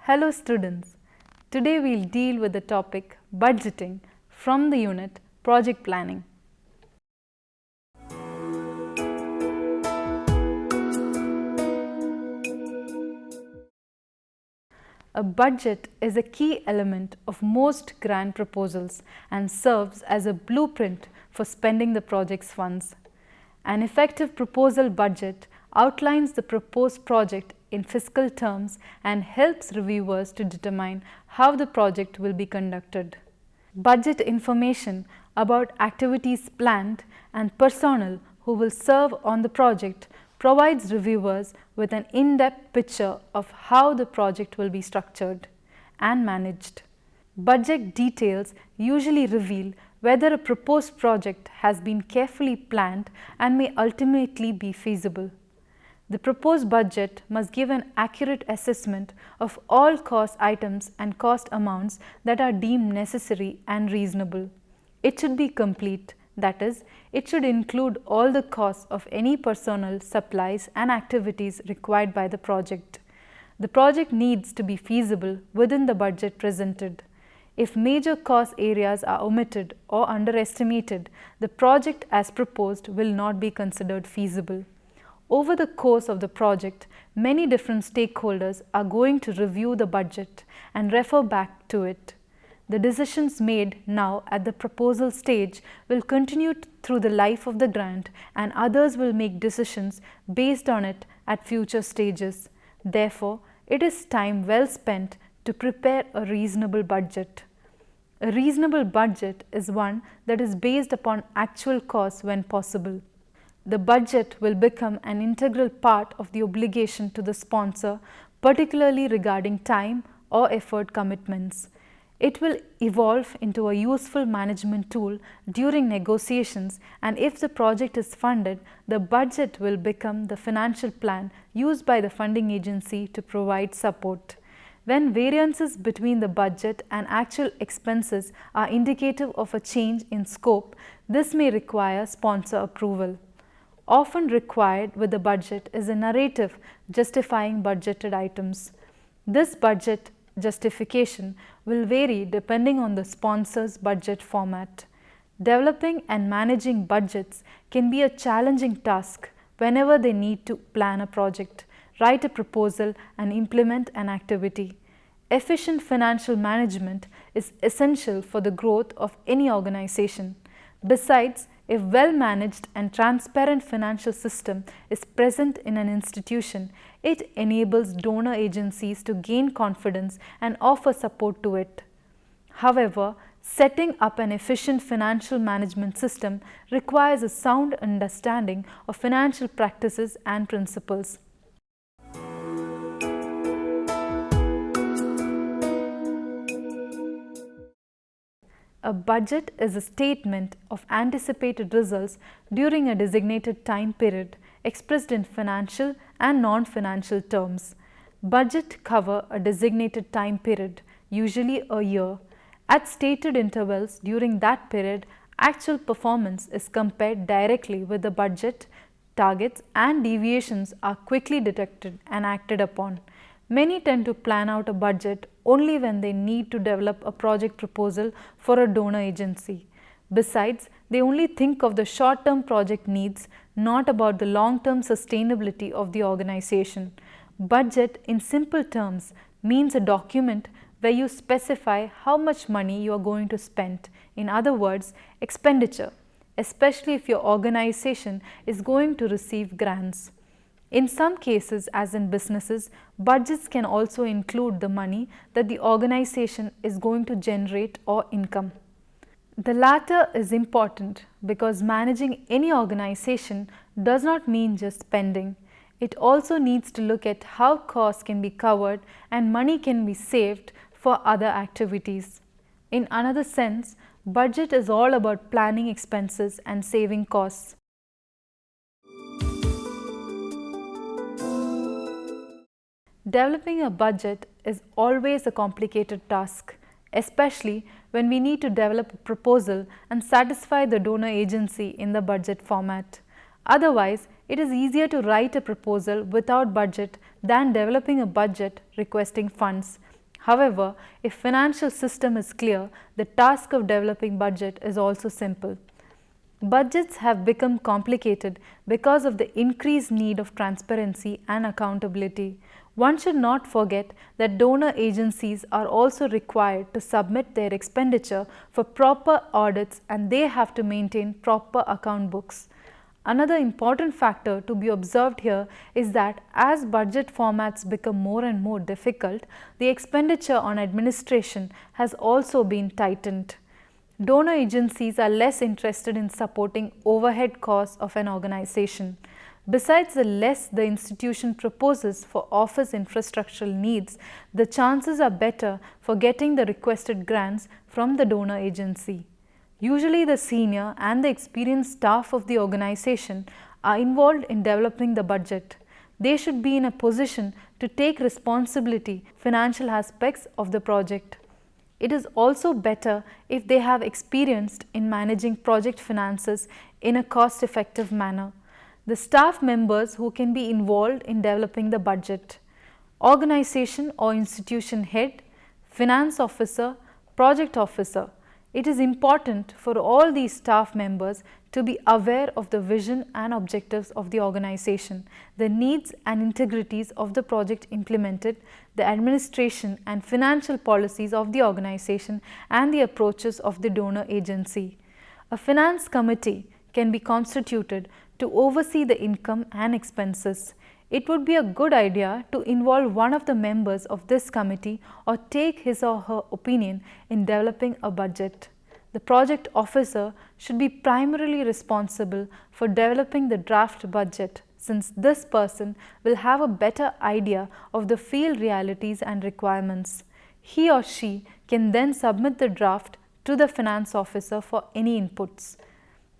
Hello students, today we will deal with the topic budgeting from the unit project planning. A budget is a key element of most grant proposals and serves as a blueprint for spending the project's funds. An effective proposal budget outlines the proposed project in fiscal terms and helps reviewers to determine how the project will be conducted. Budget information about activities planned and personnel who will serve on the project provides reviewers with an in-depth picture of how the project will be structured and managed. Budget details usually reveal whether a proposed project has been carefully planned and may ultimately be feasible. The proposed budget must give an accurate assessment of all cost items and cost amounts that are deemed necessary and reasonable. It should be complete, that is, it should include all the costs of any personnel, supplies and activities required by the project. The project needs to be feasible within the budget presented. If major cost areas are omitted or underestimated, the project as proposed will not be considered feasible. Over the course of the project, many different stakeholders are going to review the budget and refer back to it. The decisions made now at the proposal stage will continue through the life of the grant, and others will make decisions based on it at future stages. Therefore, it is time well spent to prepare a reasonable budget. A reasonable budget is one that is based upon actual costs when possible. The budget will become an integral part of the obligation to the sponsor, particularly regarding time or effort commitments. It will evolve into a useful management tool during negotiations, and if the project is funded, the budget will become the financial plan used by the funding agency to provide support. When variances between the budget and actual expenses are indicative of a change in scope, this may require sponsor approval. Often required with the budget is a narrative justifying budgeted items. This budget justification will vary depending on the sponsor's budget format. Developing and managing budgets can be a challenging task whenever they need to plan a project, write a proposal and implement an activity. Efficient financial management is essential for the growth of any organization. Besides, if well-managed and transparent financial system is present in an institution, it enables donor agencies to gain confidence and offer support to it. However, setting up an efficient financial management system requires a sound understanding of financial practices and principles. A budget is a statement of anticipated results during a designated time period expressed in financial and non-financial terms. Budget cover a designated time period, usually a year. At stated intervals during that period, actual performance is compared directly with the budget. Targets and deviations are quickly detected and acted upon. Many tend to plan out a budget only when they need to develop a project proposal for a donor agency. Besides, they only think of the short-term project needs, not about the long-term sustainability of the organization. Budget, in simple terms, means a document where you specify how much money you are going to spend. In other words, expenditure, especially if your organization is going to receive grants. In some cases, as in businesses, budgets can also include the money that the organization is going to generate or income. The latter is important because managing any organization does not mean just spending. It also needs to look at how costs can be covered and money can be saved for other activities. In another sense, budget is all about planning expenses and saving costs. Developing a budget is always a complicated task, especially when we need to develop a proposal and satisfy the donor agency in the budget format. Otherwise, it is easier to write a proposal without budget than developing a budget requesting funds. However, if financial system is clear, the task of developing budget is also simple. Budgets have become complicated because of the increased need of transparency and accountability. One should not forget that donor agencies are also required to submit their expenditure for proper audits, and they have to maintain proper account books. Another important factor to be observed here is that as budget formats become more and more difficult, the expenditure on administration has also been tightened. Donor agencies are less interested in supporting overhead costs of an organization. Besides, the less the institution proposes for office infrastructural needs, the chances are better for getting the requested grants from the donor agency. Usually, the senior and the experienced staff of the organization are involved in developing the budget. They should be in a position to take responsibility for financial aspects of the project. It is also better if they have experience in managing project finances in a cost-effective manner. The staff members who can be involved in developing the budget: organization or institution head, finance officer, project officer. It is important for all these staff members to be aware of the vision and objectives of the organization, the needs and integrities of the project implemented, the administration and financial policies of the organization, and the approaches of the donor agency. A finance committee can be constituted to oversee the income and expenses. It would be a good idea to involve one of the members of this committee or take his or her opinion in developing a budget. The project officer should be primarily responsible for developing the draft budget, since this person will have a better idea of the field realities and requirements. He or she can then submit the draft to the finance officer for any inputs.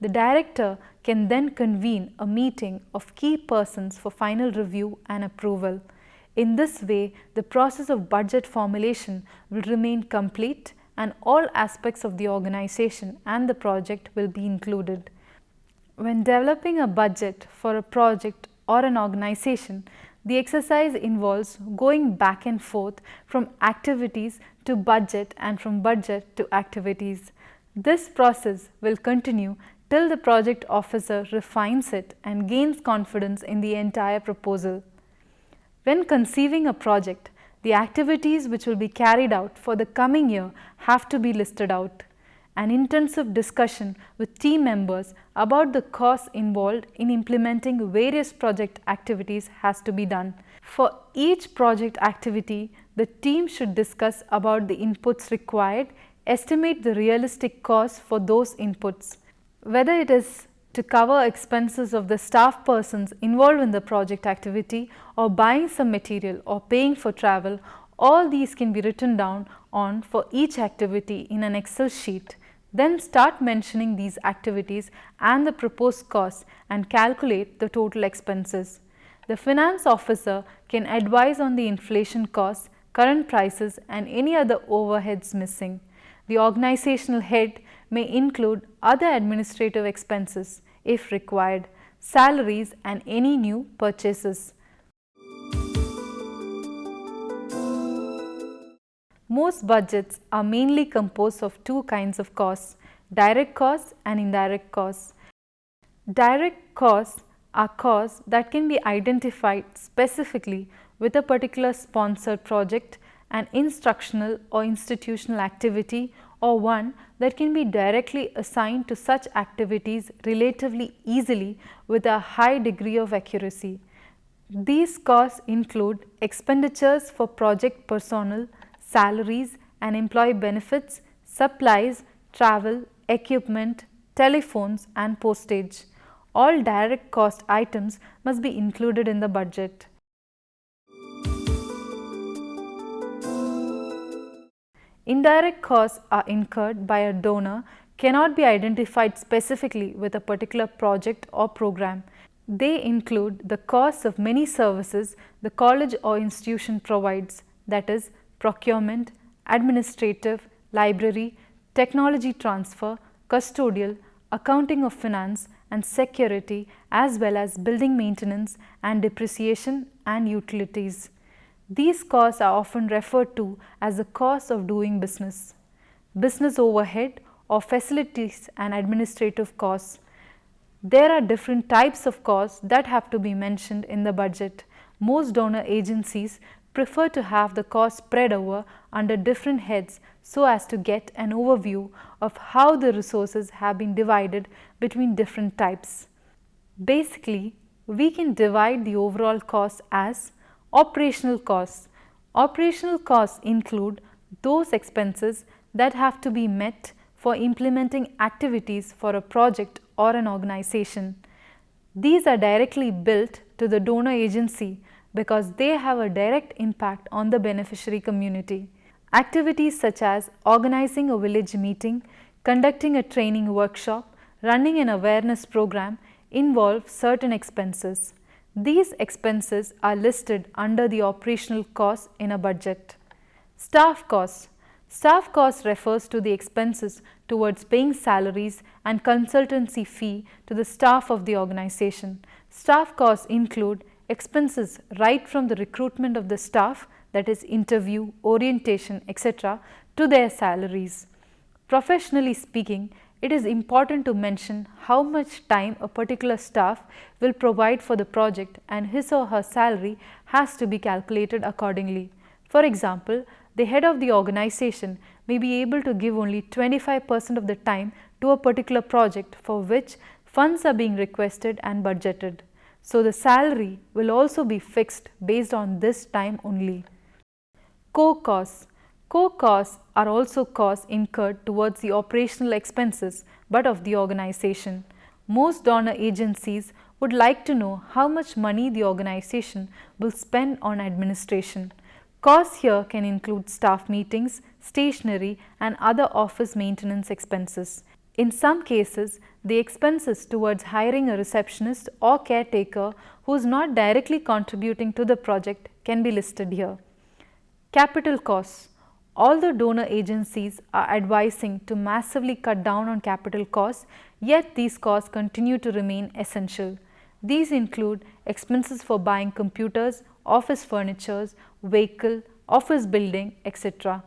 The director can then convene a meeting of key persons for final review and approval. In this way, the process of budget formulation will remain complete and all aspects of the organization and the project will be included. When developing a budget for a project or an organization, the exercise involves going back and forth from activities to budget and from budget to activities. This process will continue till the project officer refines it and gains confidence in the entire proposal. When conceiving a project, the activities which will be carried out for the coming year have to be listed out. An intensive discussion with team members about the costs involved in implementing various project activities has to be done. For each project activity, the team should discuss about the inputs required, estimate the realistic cost for those inputs. Whether it is to cover expenses of the staff persons involved in the project activity or buying some material or paying for travel, all these can be written down on for each activity in an Excel sheet. Then start mentioning these activities and the proposed costs and calculate the total expenses. The finance officer can advise on the inflation costs, current prices, and any other overheads missing. The organizational head may include other administrative expenses if required, salaries, and any new purchases. Most budgets are mainly composed of two kinds of costs: direct costs and indirect costs. Direct costs are costs that can be identified specifically with a particular sponsored project, an instructional or institutional activity, or one that can be directly assigned to such activities relatively easily with a high degree of accuracy. These costs include expenditures for project personnel, salaries and employee benefits, supplies, travel, equipment, telephones, and postage. All direct cost items must be included in the budget. Indirect costs are incurred by a donor, cannot be identified specifically with a particular project or program. They include the costs of many services the college or institution provides, that is, procurement, administrative, library, technology transfer, custodial, accounting of finance, and security, as well as building maintenance and depreciation and utilities. These costs are often referred to as the cost of doing business, business overhead, or facilities and administrative costs. There are different types of costs that have to be mentioned in the budget. Most donor agencies prefer to have the cost spread over under different heads so as to get an overview of how the resources have been divided between different types. Basically, we can divide the overall cost as operational costs. Operational costs include those expenses that have to be met for implementing activities for a project or an organization. These are directly billed to the donor agency because they have a direct impact on the beneficiary community. Activities such as organizing a village meeting, conducting a training workshop, running an awareness program involve certain expenses. These expenses are listed under the operational costs in a budget. Staff costs. Staff costs refers to the expenses towards paying salaries and consultancy fee to the staff of the organization. Staff costs include expenses right from the recruitment of the staff, that is interview, orientation, etc., to their salaries. Professionally speaking, it is important to mention how much time a particular staff will provide for the project, and his or her salary has to be calculated accordingly. For example, the head of the organization may be able to give only 25% of the time to a particular project for which funds are being requested and budgeted. So, the salary will also be fixed based on this time only. Core costs. Core costs are also costs incurred towards the operational expenses but of the organization. Most donor agencies would like to know how much money the organization will spend on administration. Costs here can include staff meetings, stationery, and other office maintenance expenses. In some cases, the expenses towards hiring a receptionist or caretaker who is not directly contributing to the project can be listed here. Capital costs. Although donor agencies are advising to massively cut down on capital costs, yet these costs continue to remain essential. These include expenses for buying computers, office furniture, vehicle, office building, etc.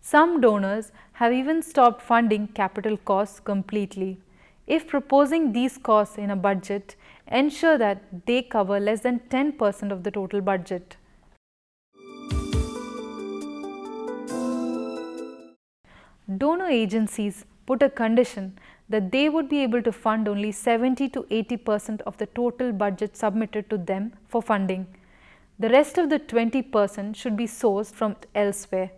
Some donors have even stopped funding capital costs completely. If proposing these costs in a budget, ensure that they cover less than 10% of the total budget. Donor agencies put a condition that they would be able to fund only 70 to 80% of the total budget submitted to them for funding. The rest of the 20% should be sourced from elsewhere.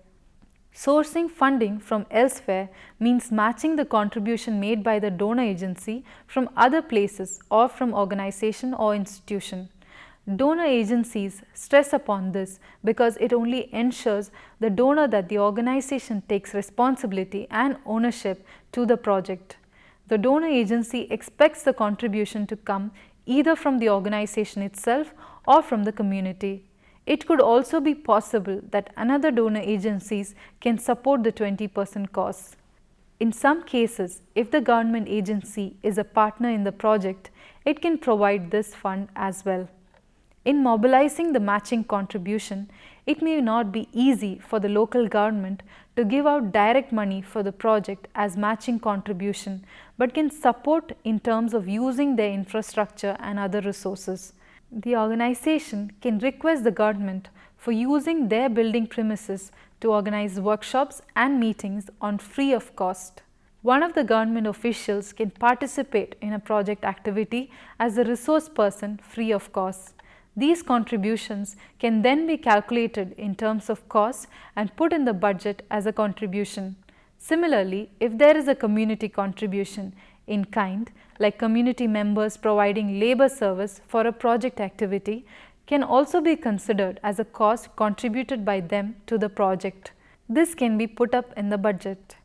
Sourcing funding from elsewhere means matching the contribution made by the donor agency from other places or from organization or institution. Donor agencies stress upon this because it only ensures the donor that the organization takes responsibility and ownership to the project. The donor agency expects the contribution to come either from the organization itself or from the community. It could also be possible that another donor agencies can support the 20% costs. In some cases, if the government agency is a partner in the project, it can provide this fund as well. In mobilizing the matching contribution, it may not be easy for the local government to give out direct money for the project as matching contribution, but can support in terms of using their infrastructure and other resources. The organization can request the government for using their building premises to organize workshops and meetings on free of cost. One of the government officials can participate in a project activity as a resource person free of cost. These contributions can then be calculated in terms of cost and put in the budget as a contribution. Similarly, if there is a community contribution in kind, like community members providing labor service for a project activity, can also be considered as a cost contributed by them to the project. This can be put up in the budget.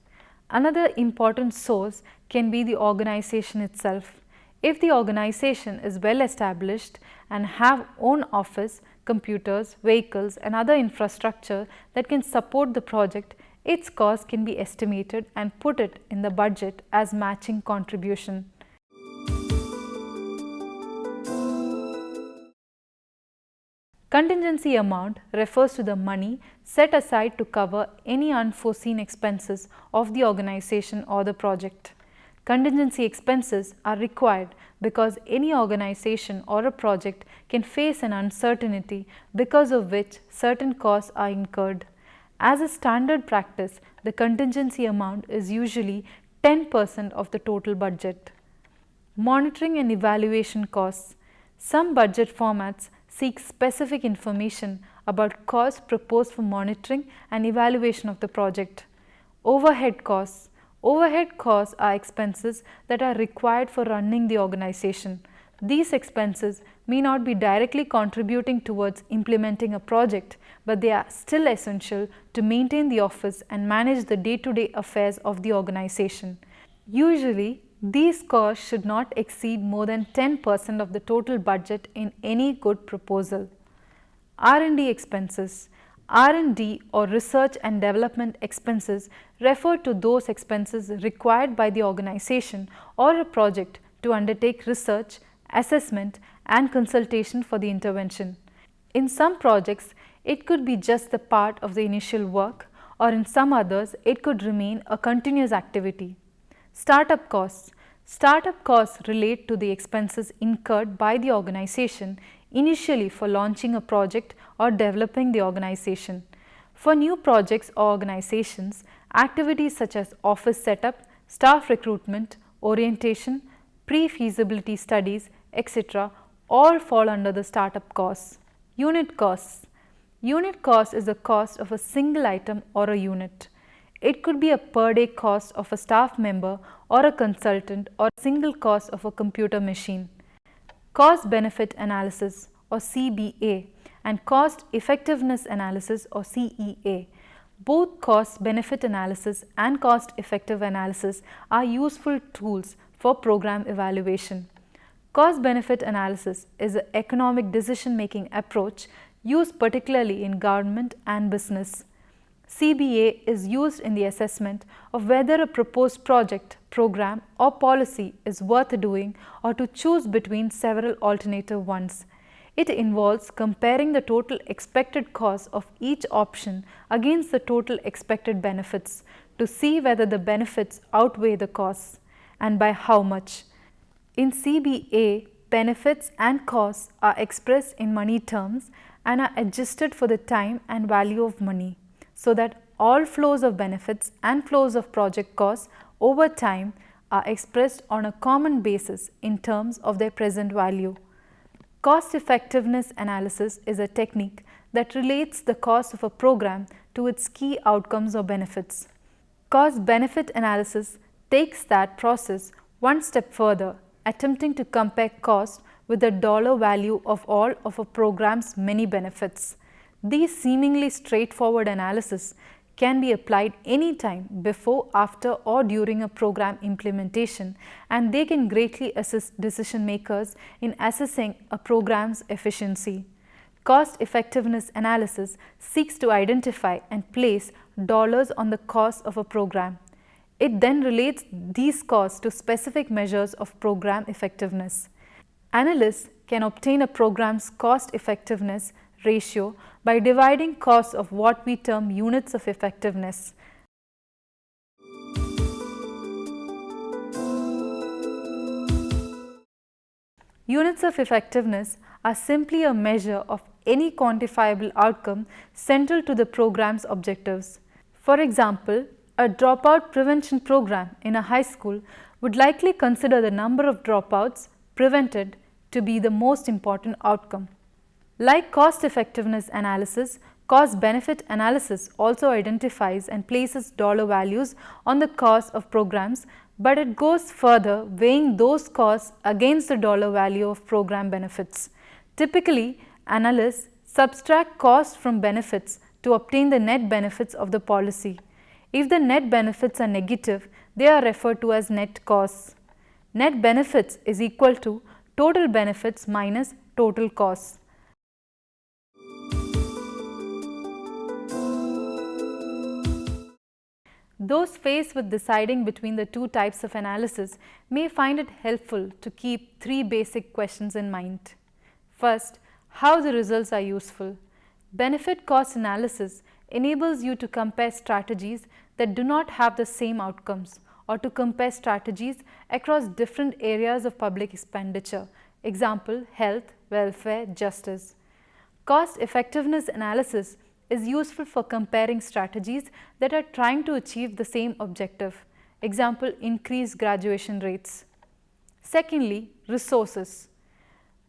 Another important source can be the organization itself. If the organization is well established and have own office, computers, vehicles and other infrastructure that can support the project, its cost can be estimated and put it in the budget as matching contribution. Contingency amount refers to the money set aside to cover any unforeseen expenses of the organization or the project. Contingency expenses are required because any organization or a project can face an uncertainty because of which certain costs are incurred. As a standard practice, the contingency amount is usually 10% of the total budget. Monitoring and evaluation costs. Some budget formats seek specific information about costs proposed for monitoring and evaluation of the project. Overhead costs. Overhead costs are expenses that are required for running the organization. These expenses may not be directly contributing towards implementing a project, but they are still essential to maintain the office and manage the day-to-day affairs of the organization. Usually, these costs should not exceed more than 10% of the total budget in any good proposal. R&D expenses. R&D or research and development expenses refer to those expenses required by the organization or a project to undertake research, assessment and consultation for the intervention. In some projects, it could be just the part of the initial work, or in some others, it could remain a continuous activity. Startup costs. Startup costs relate to the expenses incurred by the organization initially for launching a project or developing the organization. For new projects or organizations, activities such as office setup, staff recruitment, orientation, pre-feasibility studies, etc. all fall under the startup costs. Unit costs. Unit cost is the cost of a single item or a unit. It could be a per day cost of a staff member or a consultant or a single cost of a computer machine. Cost benefit analysis or CBA and cost effectiveness analysis or CEA. Both cost benefit analysis and cost effective analysis are useful tools for program evaluation. Cost benefit analysis is an economic decision making approach used particularly in government and business. CBA is used in the assessment of whether a proposed project, program or policy is worth doing or to choose between several alternative ones. It involves comparing the total expected cost of each option against the total expected benefits to see whether the benefits outweigh the costs and by how much. In CBA, benefits and costs are expressed in money terms and are adjusted for the time and value of money, so that all flows of benefits and flows of project costs over time are expressed on a common basis in terms of their present value. Cost effectiveness analysis is a technique that relates the cost of a program to its key outcomes or benefits. Cost benefit analysis takes that process one step further, attempting to compare cost with the dollar value of all of a program's many benefits. These seemingly straightforward analysis can be applied anytime before, after or during a program implementation, and they can greatly assist decision makers in assessing a program's efficiency. Cost effectiveness analysis seeks to identify and place dollars on the cost of a program. It then relates these costs to specific measures of program effectiveness. Analysts can obtain a program's cost effectiveness ratio by dividing costs of what we term units of effectiveness. Units of effectiveness are simply a measure of any quantifiable outcome central to the program's objectives. For example, a dropout prevention program in a high school would likely consider the number of dropouts prevented to be the most important outcome. Like cost effectiveness analysis, cost benefit analysis also identifies and places dollar values on the cost of programs, but it goes further, weighing those costs against the dollar value of program benefits. Typically, analysts subtract costs from benefits to obtain the net benefits of the policy. If the net benefits are negative, they are referred to as net costs. Net benefits is equal to total benefits minus total costs. Those faced with deciding between the two types of analysis may find it helpful to keep three basic questions in mind. First, How the results are useful. Benefit cost analysis enables you to compare strategies that do not have the same outcomes, or to compare strategies across different areas of public expenditure, example health, welfare, justice. Cost effectiveness analysis is useful for comparing strategies that are trying to achieve the same objective, example increased graduation rates. Secondly, resources.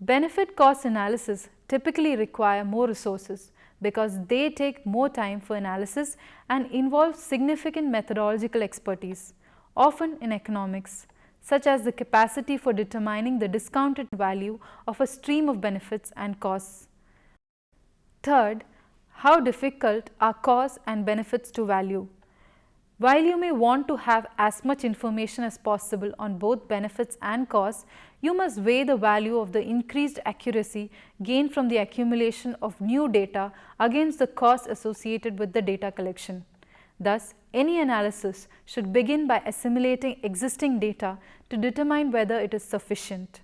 Benefit cost analysis typically require more resources because they take more time for analysis and involve significant methodological expertise, often in economics, such as the capacity for determining the discounted value of a stream of benefits and costs. Third, how difficult are costs and benefits to value. While you may want to have as much information as possible on both benefits and costs, you must weigh the value of the increased accuracy gained from the accumulation of new data against the cost associated with the data collection. Thus, any analysis should begin by assimilating existing data to determine whether it is sufficient.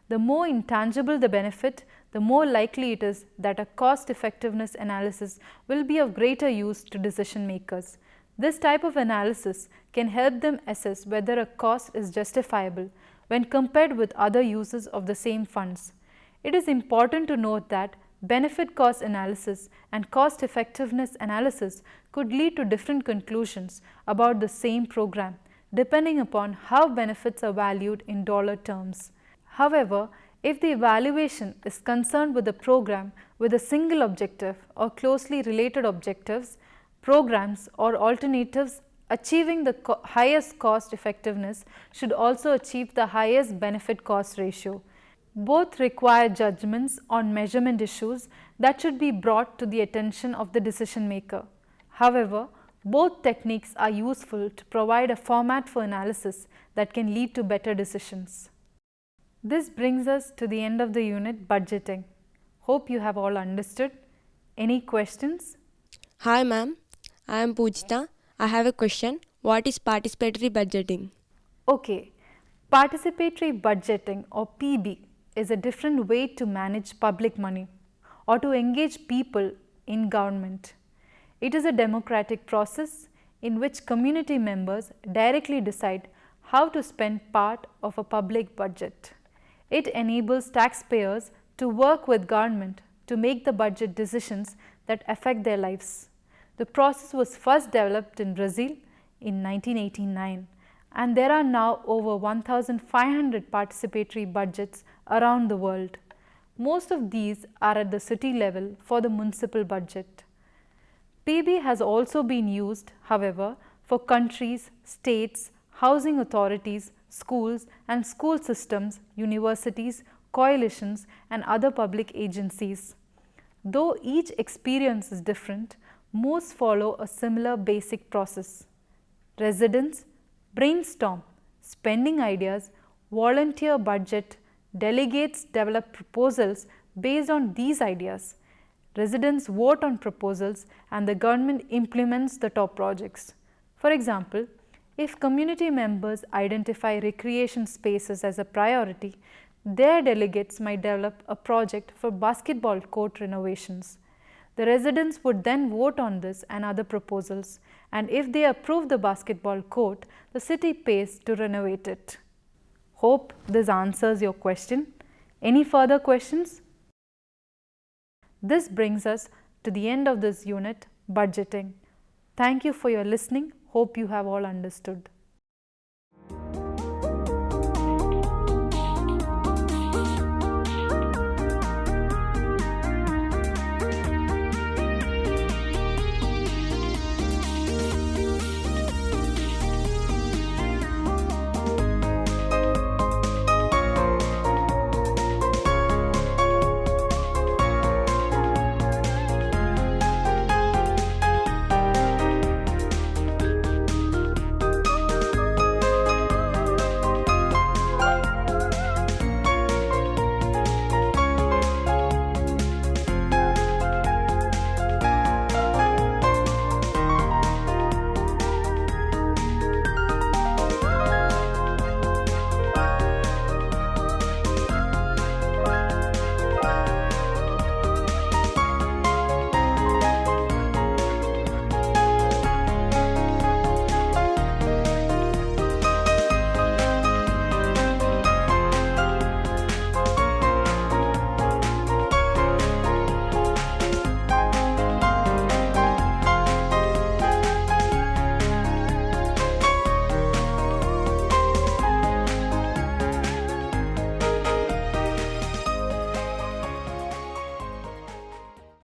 The more intangible the benefit, the more likely it is that a cost effectiveness analysis will be of greater use to decision makers. This type of analysis can help them assess whether a cost is justifiable when compared with other uses of the same funds. It is important to note that benefit cost analysis and cost effectiveness analysis could lead to different conclusions about the same program, depending upon how benefits are valued in dollar terms. However, if the evaluation is concerned with a program with a single objective or closely related objectives, programs or alternatives achieving the highest cost effectiveness should also achieve the highest benefit cost ratio. Both require judgments on measurement issues that should be brought to the attention of the decision maker. However, both techniques are useful to provide a format for analysis that can lead to better decisions. This brings us to the end of the unit budgeting. Hope you have all understood. Any questions? Hi ma'am, I am Pujita. I have a question. What is participatory budgeting? Okay, participatory budgeting or PB is a different way to manage public money or to engage people in government. It is a democratic process in which community members directly decide how to spend part of a public budget. It enables taxpayers to work with government to make the budget decisions that affect their lives. The process was first developed in Brazil in 1989, and there are now over 1,500 participatory budgets around the world. Most of these are at the city level for the municipal budget. PB has also been used, however, for countries, states, housing authorities, schools and school systems, universities, coalitions and other public agencies. Though each experience is different, most follow a similar basic process. Residents brainstorm, spending ideas, volunteer budget, delegates develop proposals based on these ideas. Residents vote on proposals and the government implements the top projects. For example, if community members identify recreation spaces as a priority, their delegates might develop a project for basketball court renovations. The residents would then vote on this and other proposals, and if they approve the basketball court, the city pays to renovate it. Hope this answers your question. Any further questions? This brings us to the end of this unit, budgeting. Thank you for your listening. Hope you have all understood.